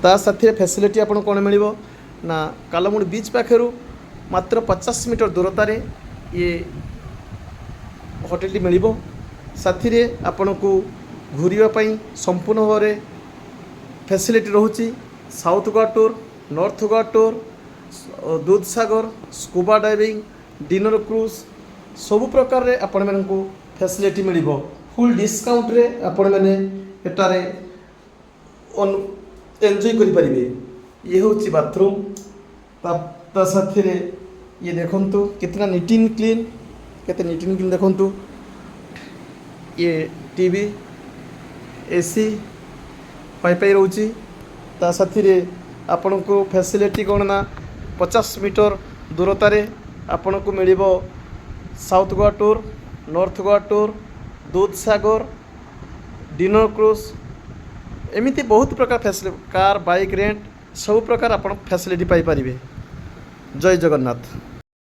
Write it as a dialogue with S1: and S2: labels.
S1: ता साथी फैसिलिटी आपन कौन मिल ना कालमुड़ी बीच पाखर मात्र 50 मीटर दूरतार ये होटेल मिल साथी आपण को घूरवाई संपूर्ण भाव में फैसिलिटी रोचे south Goa tour North Goa tour Dudh सागर स्कूबा डाइविंग डिनर क्रूज सबु प्रकार रे आपण मानक फैसिलिटी मिल फुल डिस्काउंट रे आपण मैंने एटारे एंजॉय करें। ये हूँ बाथरूम ता साथी रे ये देखंतु कितना नीट एंड क्लीन केते नीट एंड क्लीन देखंतु ये टीवी एसी वाईफाई रोची ता साथी रे आपण को फैसिलिटी कौन ना 50 मीटर दूरतार आपण को मिल South Goa tour North Goa tour Dudh Sagar dinner cruise एमती बहुत प्रकार फैसिलिटी कार बाइक रेंट सब प्रकार आप फैसिलिटी पाई पारिबे। जय जगन्नाथ।